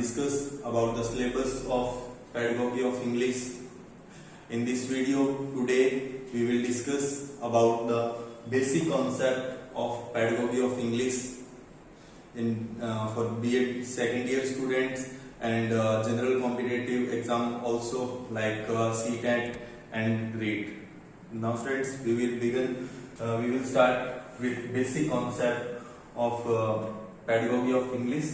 discuss about the syllabus of pedagogy of English. In this video today we will discuss about the basic concept of pedagogy of English for B.Ed second year students and general competitive exam also like CTET and GREAT. Now students, we will start with basic concept of pedagogy of English.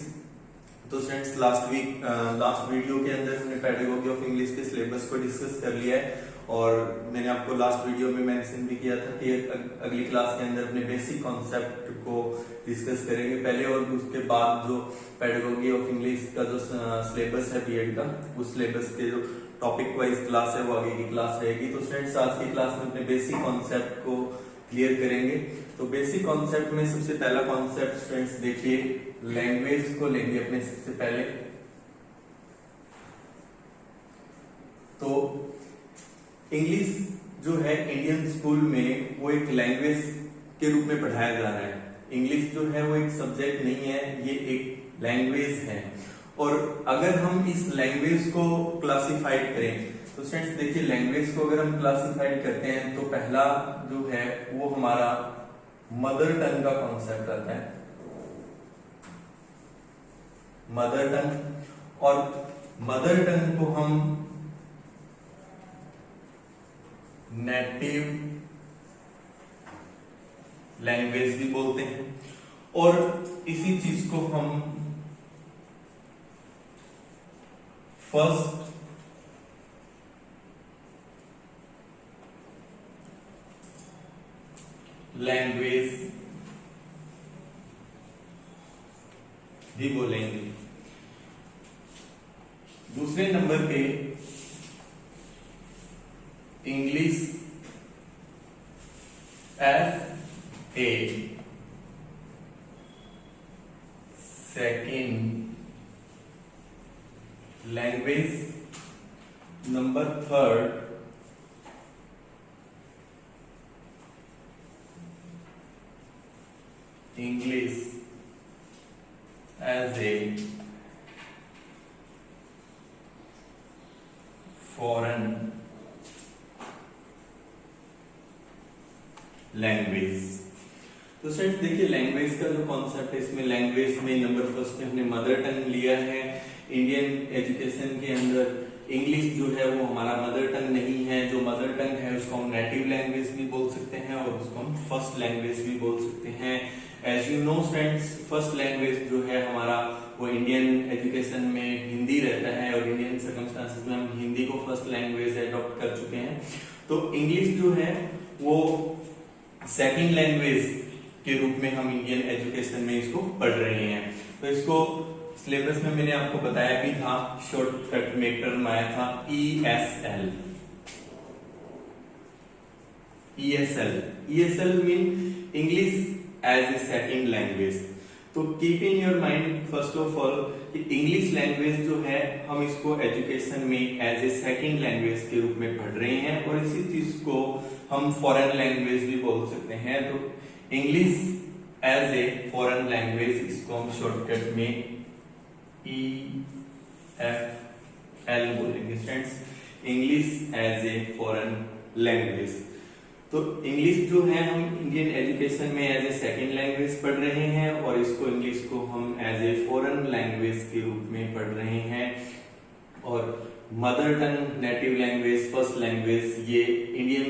तो students last video के अंदर हमने pedagogy of English के syllabus को discuss कर लिया है और मैंने आपको लास्ट वीडियो में मेंशन भी किया था कि अगली क्लास के अंदर अपने बेसिक कॉन्सेप्ट को डिस्कस करेंगे पहले और उसके बाद जो पेडागोजी ऑफ इंग्लिश का जो सिलेबस है बीएड का उस सिलेबस के जो टॉपिक वाइज क्लास है वो आगे की क्लास रहेगी। तो स्टूडेंट्स आज की क्लास में अपने बेसिक कॉन्सेप्ट को क्लियर करेंगे। तो बेसिक कॉन्सेप्ट में सबसे पहला कॉन्सेप्ट स्टूडेंट्स देखिए, लैंग्वेज को लेंगे अपने सबसे पहले। तो इंग्लिश जो है इंडियन स्कूल में वो एक लैंग्वेज के रूप में पढ़ाया जा रहा है। इंग्लिश जो है वो एक सब्जेक्ट नहीं है, ये एक लैंग्वेज है। और अगर हम इस लैंग्वेज को क्लासिफाइड करें तो स्टूडेंट्स देखिए, लैंग्वेज को अगर हम क्लासिफाइड करते हैं तो पहला जो है वो हमारा मदर टंग का कॉन्सेप्ट आता है, मदर टंग। और मदर टंग को हम नेटिव लैंग्वेज भी बोलते हैं और इसी चीज को हम फर्स्ट लैंग्वेज भी बोलेंगे। दूसरे नंबर पे English as a second language. Number third English as a foreign language। तो स्टूडेंट्स देखिए, लैंग्वेज का जो कॉन्सेप्ट है इसमें लैंग्वेज में नंबर फर्स्ट में हमने मदर टंग लिया है। इंडियन एजुकेशन के अंदर इंग्लिश जो है वो हमारा मदर टंग नहीं है। जो मदर टंग है उसको हम नेटिव लैंग्वेज भी बोल सकते हैं और उसको हम फर्स्ट लैंग्वेज भी बोल सकते हैं। As you know students, first language जो है हमारा वो इंडियन एजुकेशन में हिंदी रहता है और इंडियन सर्कमस्टांसेस में हम हिंदी को फर्स्ट लैंग्वेज एडॉप्ट कर चुके हैं। तो इंग्लिश जो है वो सेकंड लैंग्वेज के रूप में हम इंडियन एजुकेशन में इसको पढ़ रहे हैं। तो इसको सिलेबस में मैंने आपको बताया भी था, शॉर्टकट में एक टर्म आया था ESL। ESL mean English as a second language. तो keep in your mind first of all कि इंग्लिश लैंग्वेज जो है हम इसको एजुकेशन में एज ए सेकेंड लैंग्वेज के रूप में पढ़ रहे हैं और इसी चीज को हम फॉरेन लैंग्वेज भी बोल सकते हैं। तो English as a foreign language, इसको हम शॉर्टकट में EFL बोलेंगे students, English as a foreign language. तो इंग्लिश जो है हम इंडियन एजुकेशन में एज ए सेकेंड लैंग्वेज पढ़ रहे हैं और इसको इंग्लिश को हम एज ए फॉरेन लैंग्वेज के रूप में पढ़ रहे हैं। और mother tongue, native language, first language, ये इंडियन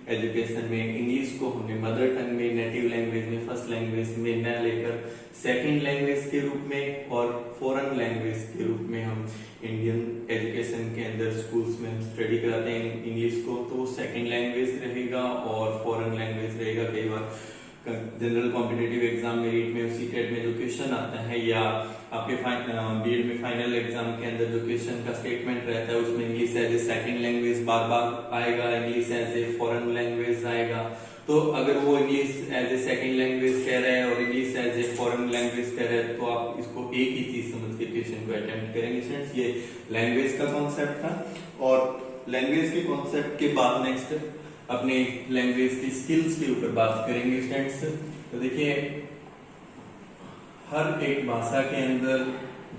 एजुकेशन में इंग्लिश को हमने मदर टंग में, नेटिव लैंग्वेज में, फर्स्ट लैंग्वेज में न लेकर सेकेंड लैंग्वेज के रूप में और फॉरेन लैंग्वेज के रूप में हम इंडियन एजुकेशन के अंदर स्कूल्स में हम स्टडी कराते हैं इंग्लिश को, तो वो सेकेंड लैंग्वेज रहेगा और फॉरेन लैंग्वेज रहेगा। कई बार जनरल कॉम्पिटिटिव एग्जाम में, रीट में, सीटेट में जो क्वेश्चन आता है या आपके बीएड में फाइनल एग्जाम के अंदर जो क्वेश्चन का स्टेटमेंट रहता है उसमें English as a second language बार बार आएगा, English as a foreign language आएगा। तो अगर वो English as a second language कह रहे हैं और English as a foreign language कह रहे हैं तो आप इसको एक ही चीज समझ के क्वेश्चन को अटेम्प्ट करेंगे स्टूडेंट्स। ये लैंग्वेज का कॉन्सेप्ट था और लैंग्वेज के कॉन्सेप्ट के बाद नेक्स्ट अपने लैंग्वेज की स्किल्स के ऊपर बात करेंगे स्टूडेंट्स। तो देखिए, हर एक भाषा के अंदर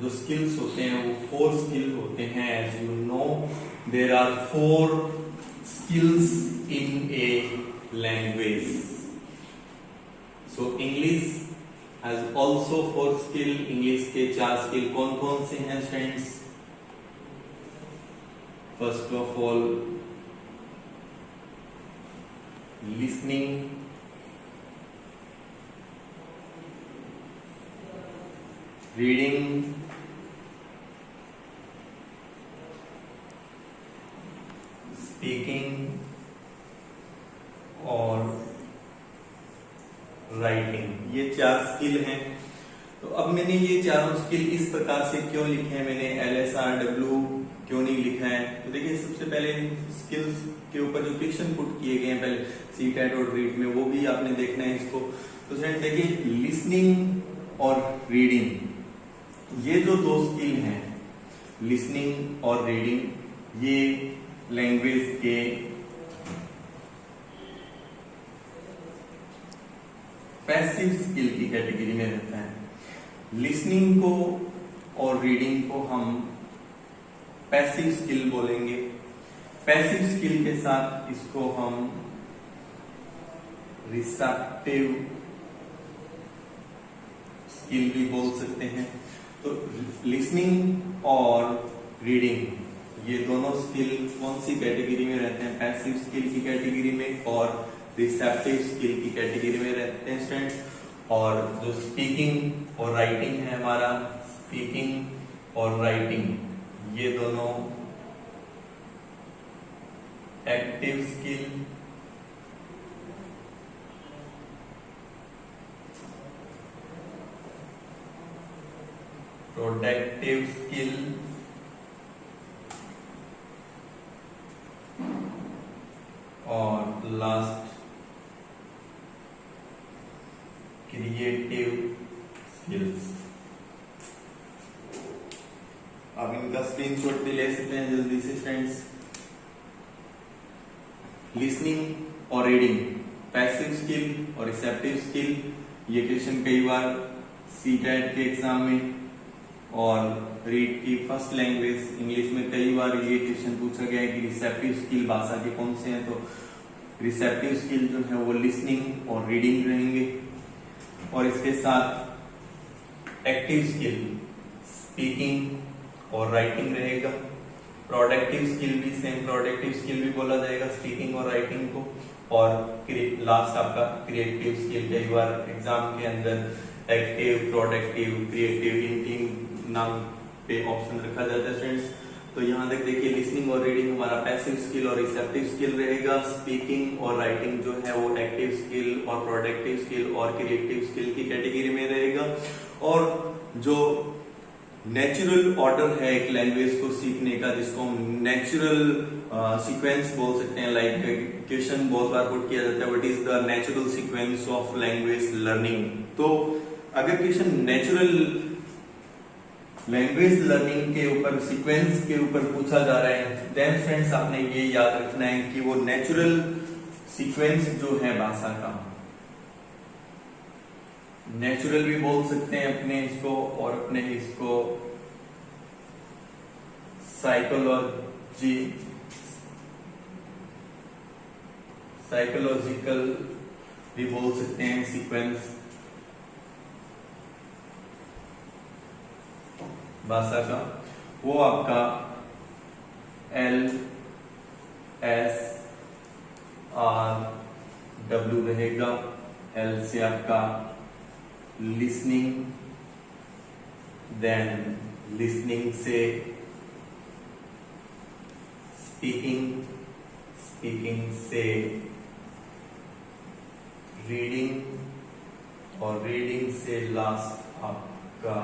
जो स्किल्स होते हैं वो 4 स्किल होते हैं। As you know there are 4 skills in a language. So English has also 4 skill. English के 4 स्किल कौन कौन से हैं friends? First of all listening, reading, speaking और राइटिंग। ये 4 स्किल हैं। तो अब मैंने ये चारों स्किल इस प्रकार से क्यों लिखे हैं, मैंने LSRW क्यों नहीं लिखा है? तो देखिए सबसे पहले स्किल्स के ऊपर जो क्वेश्चन पुट किए गए हैं पहले सीटेट और रीड में, वो भी आपने देखना है इसको। तो फ्रेंड देखिए लिसनिंग और रीडिंग, ये जो 2 स्किल हैं लिसनिंग और रीडिंग, ये लैंग्वेज के पैसिव स्किल की कैटेगरी में रहता है। लिसनिंग को और रीडिंग को हम पैसिव स्किल बोलेंगे। पैसिव स्किल के साथ इसको हम रिसेप्टिव स्किल भी बोल सकते हैं। तो लिसनिंग और रीडिंग ये दोनों स्किल कौन सी कैटेगरी में रहते हैं? पैसिव स्किल की कैटेगरी में और रिसेप्टिव स्किल की कैटेगरी में रहते हैं स्टूडेंट्स। और जो स्पीकिंग और राइटिंग है हमारा, स्पीकिंग और राइटिंग ये दोनों एक्टिव स्किल प्रोडक्टिव स्किल और लास्ट क्रिएटिव स्किल्स। अब इनका स्क्रीनशॉट भी ले सकते हैं जल्दी से फ्रेंड्स। लिसनिंग और रीडिंग पैसिव स्किल और रिसेप्टिव स्किल, ये क्वेश्चन कई बार सीटेट के एग्जाम में और रीड की फर्स्ट लैंग्वेज इंग्लिश में कई बार ये क्वेश्चन पूछा गया है कि रिसेप्टिव स्किल भाषा के कौन से हैं। तो रिसेप्टिव स्किल जो है वो लिसनिंग और रीडिंग रहेंगे और इसके साथ एक्टिव स्किल स्पीकिंग और राइटिंग रहेगा। प्रोडक्टिव स्किल भी सेम प्रोडक्टिव स्किल भी बोला जाएगा स्पीकिंग और राइटिंग को। और लास्ट आपका क्रिएटिव स्किल, कई बार एग्जाम के अंदर एक्टिव, प्रोडक्टिव, क्रिएटिव इन 3 नाम पे ऑप्शन रखा जाता है फ्रेंड्स। तो यहाँ तक देखिए लिसनिंग और रीडिंग हमारा पैसिव स्किल और रिसेप्टिव स्किल रहेगा। स्पीकिंग और राइटिंग जो है वो एक्टिव स्किल और प्रोडक्टिव स्किल और क्रिएटिव स्किल की कैटेगरी में रहेगा। और जो नेचुरल ऑर्डर है एक लैंग्वेज को सीखने का, जिसको हम नेचुरल सीक्वेंस बोल सकते हैं, लाइक क्वेश्चन बहुत बार पुट किया जाता है what is the natural sequence of language learning. तो अगर क्वेश्चन नेचुरल लैंग्वेज लर्निंग के ऊपर सीक्वेंस के ऊपर पूछा जा रहा है, देन फ्रेंड्स आपने ये याद रखना है कि वो नेचुरल सीक्वेंस जो है भाषा का, नेचुरल भी बोल सकते हैं अपने इसको और अपने इसको साइकोलॉजिकल भी बोल सकते हैं सीक्वेंस भाषा का। वो आपका LSRW रहेगा। L से आपका लिसनिंग, देन लिसनिंग से स्पीकिंग, स्पीकिंग से रीडिंग और रीडिंग से लास्ट आपका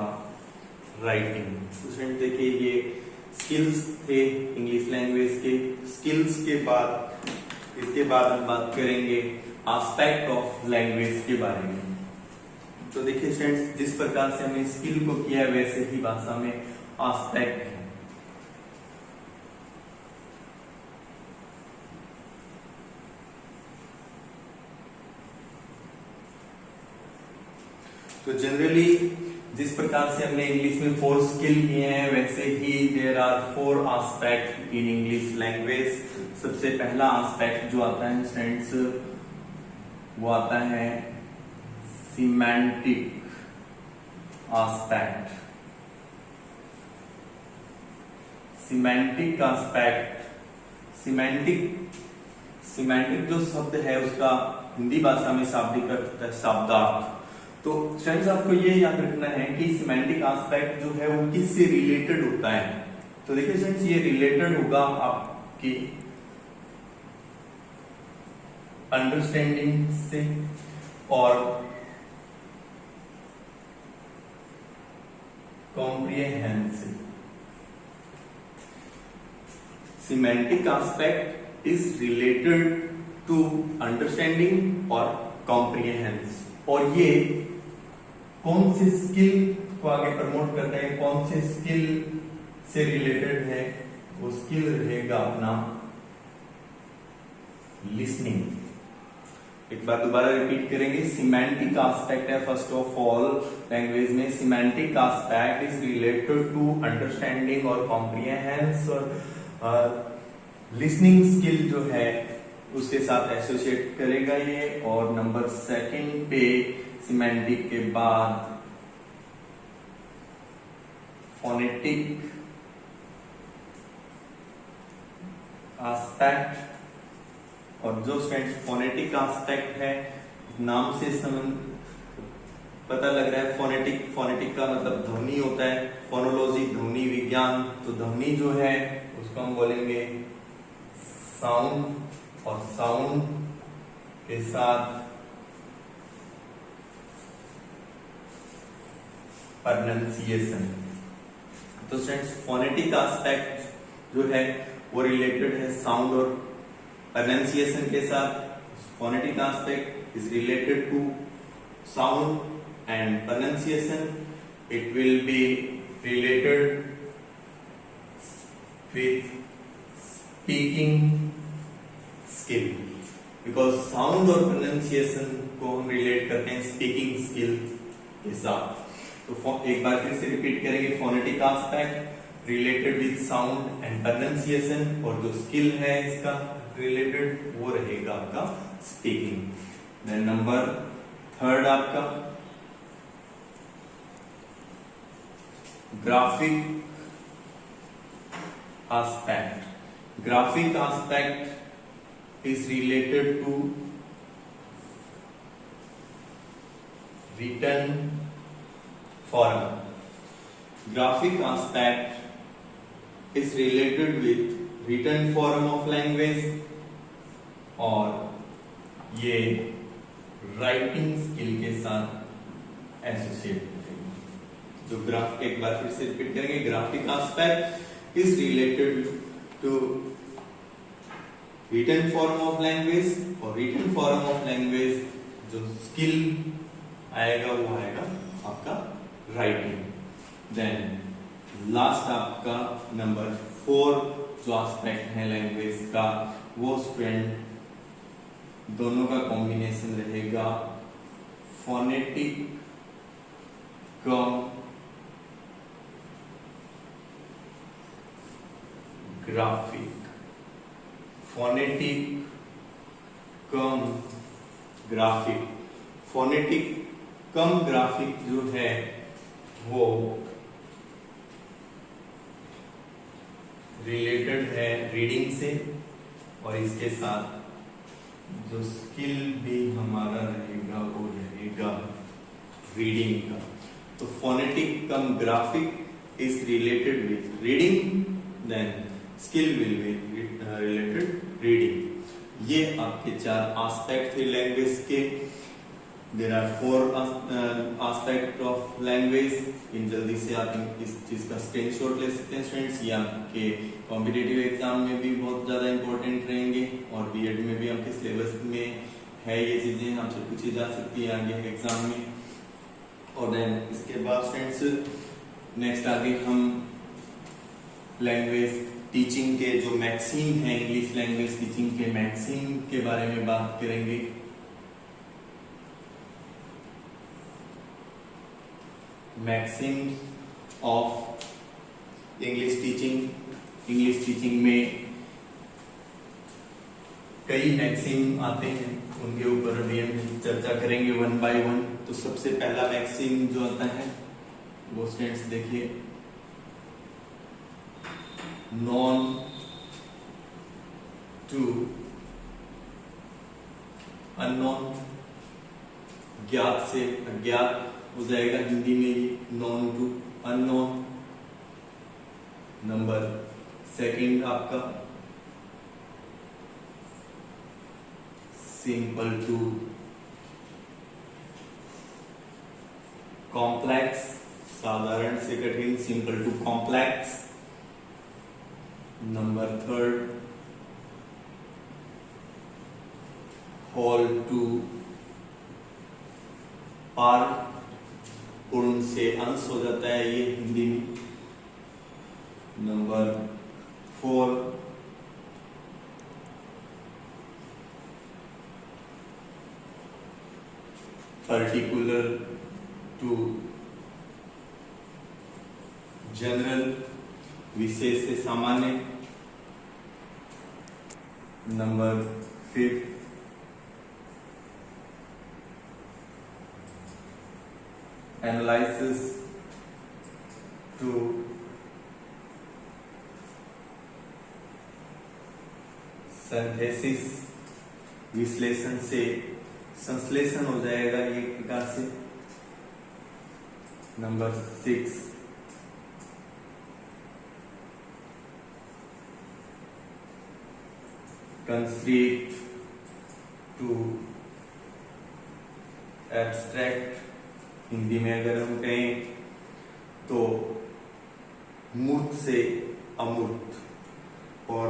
राइटिंग। तो फ्रेंड देखिए ये स्किल्स थे इंग्लिश लैंग्वेज के। स्किल्स के बाद इसके बाद हम बात करेंगे एस्पेक्ट ऑफ लैंग्वेज के बारे में। तो देखिए फ्रेंड्स जिस प्रकार से हमने स्किल को किया वैसे ही भाषा में एस्पेक्ट है। तो जनरली जिस प्रकार से हमने इंग्लिश में 4 स्किल किए हैं, वैसे ही there are 4 aspect in English language. सबसे पहला एस्पेक्ट जो आता है स्टूडेंट्स, वो आता है semantic aspect. Semantic aspect, semantic जो शब्द है उसका हिंदी भाषा में शाब्दिक अर्थ है शब्दार्थ। तो फ्रेंड्स आपको ये याद रखना है कि सिमेंटिक एस्पेक्ट जो है वो किससे रिलेटेड होता है। तो देखिए फ्रेंड्स, ये रिलेटेड होगा आपकी अंडरस्टैंडिंग से और कॉम्प्रिहेंशन से। Semantic aspect is related to understanding और कॉम्प्रिहेंशन। और ये कौन से स्किल को आगे प्रमोट कर रहे हैं, कौन से स्किल से रिलेटेड है, वो स्किल रहेगा अपना लिसनिंग। एक बार दोबारा रिपीट करेंगे, सिमेंटिक एस्पेक्ट है फर्स्ट ऑफ ऑल लैंग्वेज में, semantic aspect is related to understanding और कॉम्प्रिहेंशन और लिसनिंग स्किल जो है उसके साथ एसोसिएट करेगा ये। और नंबर 2 पे सिमेंटिक के बाद फोनेटिक एस्पेक्ट। और जो स्टूडेंट्स फोनेटिक एस्पेक्ट है, नाम से पता लग रहा है फोनेटिक का मतलब ध्वनि होता है, फोनोलॉजी ध्वनि विज्ञान। तो ध्वनि जो है उसको हम बोलेंगे साउंड, और साउंड के साथ प्रोनाउंसिएशन। तो स्टूडेंट्स फोनेटिक एस्पेक्ट जो है वो रिलेटेड है साउंड और प्रोनाउंसिएशन के साथ। Phonetic aspect is related to sound and pronunciation. It will be related with speaking skill, because sound और प्रोनाउंसिएशन को हम रिलेट करते हैं स्पीकिंग स्किल के साथ। तो एक बार फिर से रिपीट करेंगे, phonetic aspect related with sound and pronunciation, और जो स्किल है इसका रिलेटेड वो रहेगा आपका स्पीकिंग। देन नंबर 3 आपका graphic aspect. Graphic aspect is related to written form. Graphic aspect is related with written form of language, और ये राइटिंग स्किल के साथ एसोसिएट करेंगे। जो ग्राफ, एक बार फिर से रिपीट करेंगे, graphic aspect is related to written form of language, और written form of language जो स्किल आएगा वो आएगा आपका राइटिंग। देन लास्ट आपका नंबर 4 जो एस्पेक्ट है लैंग्वेज का, वो स्टूडेंट दोनों का कॉम्बिनेशन रहेगा phonetic cum graphic. Phonetic cum graphic. Phonetic cum graphic जो है वो रिलेटेड है रीडिंग से, और इसके साथ जो स्किल भी हमारा रहेगा वो रहेगा रीडिंग का। तो phonetic cum graphic is related with reading, then skill will be related reading. ये आपके 4 एस्पेक्ट थे लैंग्वेज के। There are 4 aspect of language. इन जल्दी से आप इस चीज का स्क्रीनशॉट ले सकते हैं स्टूडेंट्स। ये आपके कॉम्पिटिटिव एग्जाम में भी बहुत ज्यादा इंपॉर्टेंट रहेंगे, और बीएड में भी आपके सिलेबस में है, ये चीजें आपसे पूछी जा सकती है आगे एग्जाम में। और देन इसके बाद स्टूडेंट्स नेक्स्ट आगे हम लैंग्वेज टीचिंग के जो मैक्सिम है, इंग्लिश लैंग्वेज टीचिंग के मैक्सिम के बारे में बात करेंगे। मैक्सिम्स ऑफ इंग्लिश टीचिंग में कई मैक्सिम आते हैं, उनके ऊपर अभी हम चर्चा करेंगे वन बाय वन। तो सबसे पहला मैक्सिम जो आता है वो स्टूडेंट्स देखिए, नॉन टू अननोन, ज्ञात से अज्ञात हो जाएगा हिंदी में ये, known to unknown. Number second आपका सिंपल टू कॉम्प्लेक्स, साधारण से कठिन, simple to complex. Number third whole to part, पूर्ण से अंश हो जाता है ये हिंदी में। Number four particular to general, विशेष से सामान्य। Number fifth analysis to synthesis, विश्लेषण से संश्लेषण हो जाएगा ये एक प्रकार से। Number six concrete to abstract, Hindi में अगर हम कहें तो मूर्त से अमूर्त। और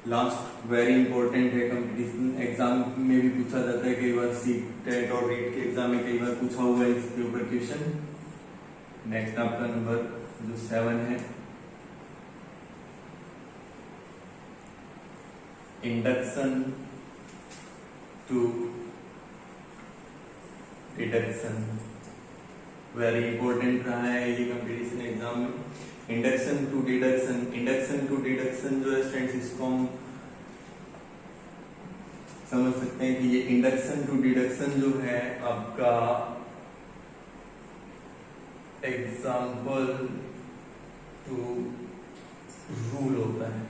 लास्ट वेरी इंपॉर्टेंट है, कंपटीशन एग्जाम में भी पूछा जाता है कई बार, सीटेट और रीट के एग्जाम में कई बार पूछा हुआ है इसके ऊपर क्वेश्चन। नेक्स्ट आपका नंबर जो 7 है, induction to deduction, very important रहा है ये कंपटीशन एग्जाम में। इंडक्शन टू डिडक्शन जो है स्टूडेंट्स, इसको हम समझ सकते हैं कि ये इंडक्शन टू डिडक्शन जो है आपका एग्जाम्पल टू रूल होता है,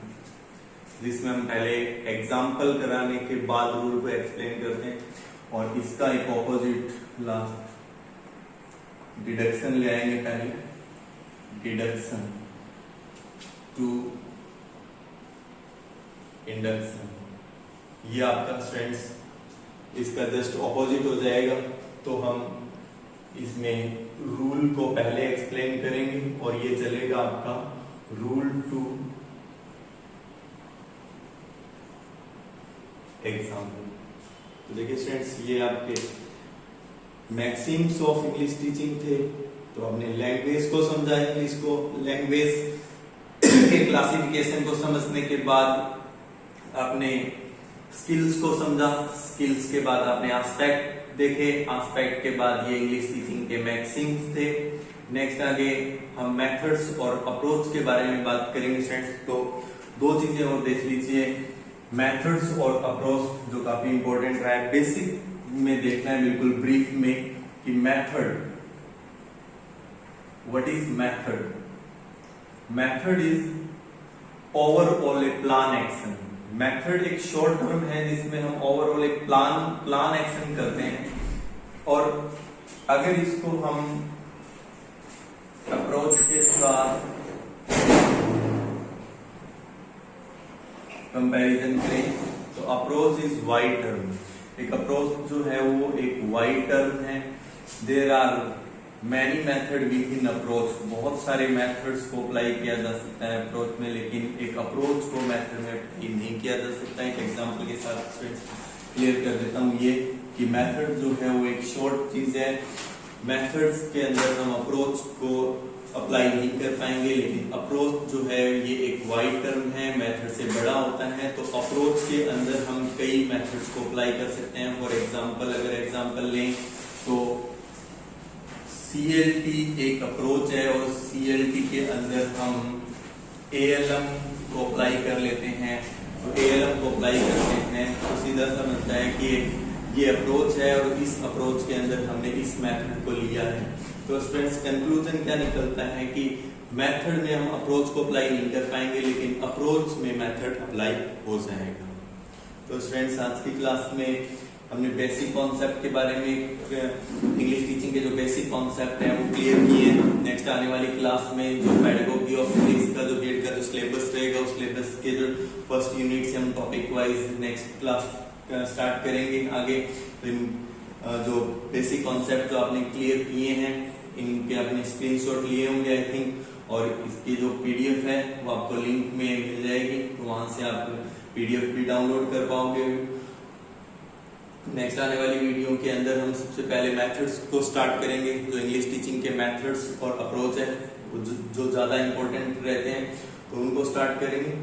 जिसमें हम पहले एग्जाम्पल कराने के बाद रूल को एक्सप्लेन करते हैं। और इसका एक ऑपोजिट लास्ट डिडक्शन ले आएंगे पहले, डिडक्शन टू इंडक्शन, ये आपका स्टूडेंट्स इसका जस्ट ऑपोजिट हो जाएगा। तो हम इसमें रूल को पहले एक्सप्लेन करेंगे और ये चलेगा आपका रूल टू एग्जाम्पल। तो देखिए स्टूडेंट्स, ये आपके मैक्सिम्स ऑफ इंग्लिश टीचिंग थे। तो हमने लैंग्वेज को समझा, इंग्लिश को, लैंग्वेज के क्लासिफिकेशन को समझने के बाद आपने स्किल्स को समझा, स्किल्स के बाद आपने एस्पेक्ट देखे, एस्पेक्ट के बाद ये इंग्लिश टीचिंग के मैक्सिम्स थे। नेक्स्ट आगे हम मेथड्स और अप्रोच के बारे में बात करेंगे स्टूडेंट्स। तो दो चीजें और देख लीजिए, मेथड्स और अप्रोच जो काफी इंपॉर्टेंट रहा है, बेसिक में देखना है बिल्कुल ब्रीफ में कि method, what is method? Method is overall A plan action. Method एक शॉर्ट टर्म है जिसमें हम ओवरऑल एक प्लान एक्शन करते हैं। और अगर इसको हम अप्रोच के साथ कंपैरिजन करें तो अप्रोच इज वाइड टर्म। एक अप्रोच जो है वो एक वाइड टर्म है। There are many method within approach, बहुत सारे मेथड्स को अप्लाई किया जा सकता है अप्रोच में, लेकिन एक अप्रोच को मेथड में अप्लाई नहीं किया जा सकता। एक एग्जांपल के साथ क्लियर कर देता हूँ ये कि मेथड जो है वो एक शॉर्ट चीज है। मेथड्स के अंदर हम अप्रोच को अप्लाई नहीं कर पाएंगे, लेकिन अप्रोच जो है ये एक वाइड टर्म है, मेथड से बड़ा होता है। तो अप्रोच के अंदर हम कई मेथड्स को अप्लाई कर सकते हैं। फॉर एग्जांपल अगर एग्जांपल लें तो CLT एक अप्रोच है और CLT के अंदर हम ALM को अप्लाई कर लेते हैं। तो ALM को अप्लाई करते हैं तो सीधा सा बनता है कि ये अप्रोच है और इस अप्रोच के अंदर हमने इस मेथड को लिया है। तो स्टूडेंट्स कंक्लूजन क्या निकलता है कि मेथड में हम अप्रोच को अप्लाई नहीं कर पाएंगे, लेकिन अप्रोच में मेथड अप्लाई हो जाएगा। तो स्टूडेंट्स आज की क्लास में हमने बेसिक कॉन्सेप्ट के बारे में, इंग्लिश टीचिंग के जो बेसिक कॉन्सेप्ट है वो क्लियर किए। नेक्स्ट आने वाली क्लास में जो पेडागोजी ऑफ इंग्लिश का जो बीएड का जो सिलेबस रहेगा उस सिलेबस के जो फर्स्ट यूनिट से हम topic wise next class start करेंगे आगे। जो बेसिक कॉन्सेप्ट जो आपने क्लियर किए हैं इनके आपने स्क्रीनशॉट लिए होंगे आई थिंक, और इसकी जो PDF है वो आपको लिंक में मिल जाएगी, तो वहां से आप PDF भी डाउनलोड कर पाओगे। नेक्स्ट आने वाली वीडियो के अंदर हम सबसे पहले मेथड्स को स्टार्ट करेंगे। जो इंग्लिश टीचिंग के मेथड्स और अप्रोच है वो जो ज्यादा इंपॉर्टेंट रहते हैं तो उनको स्टार्ट करेंगे।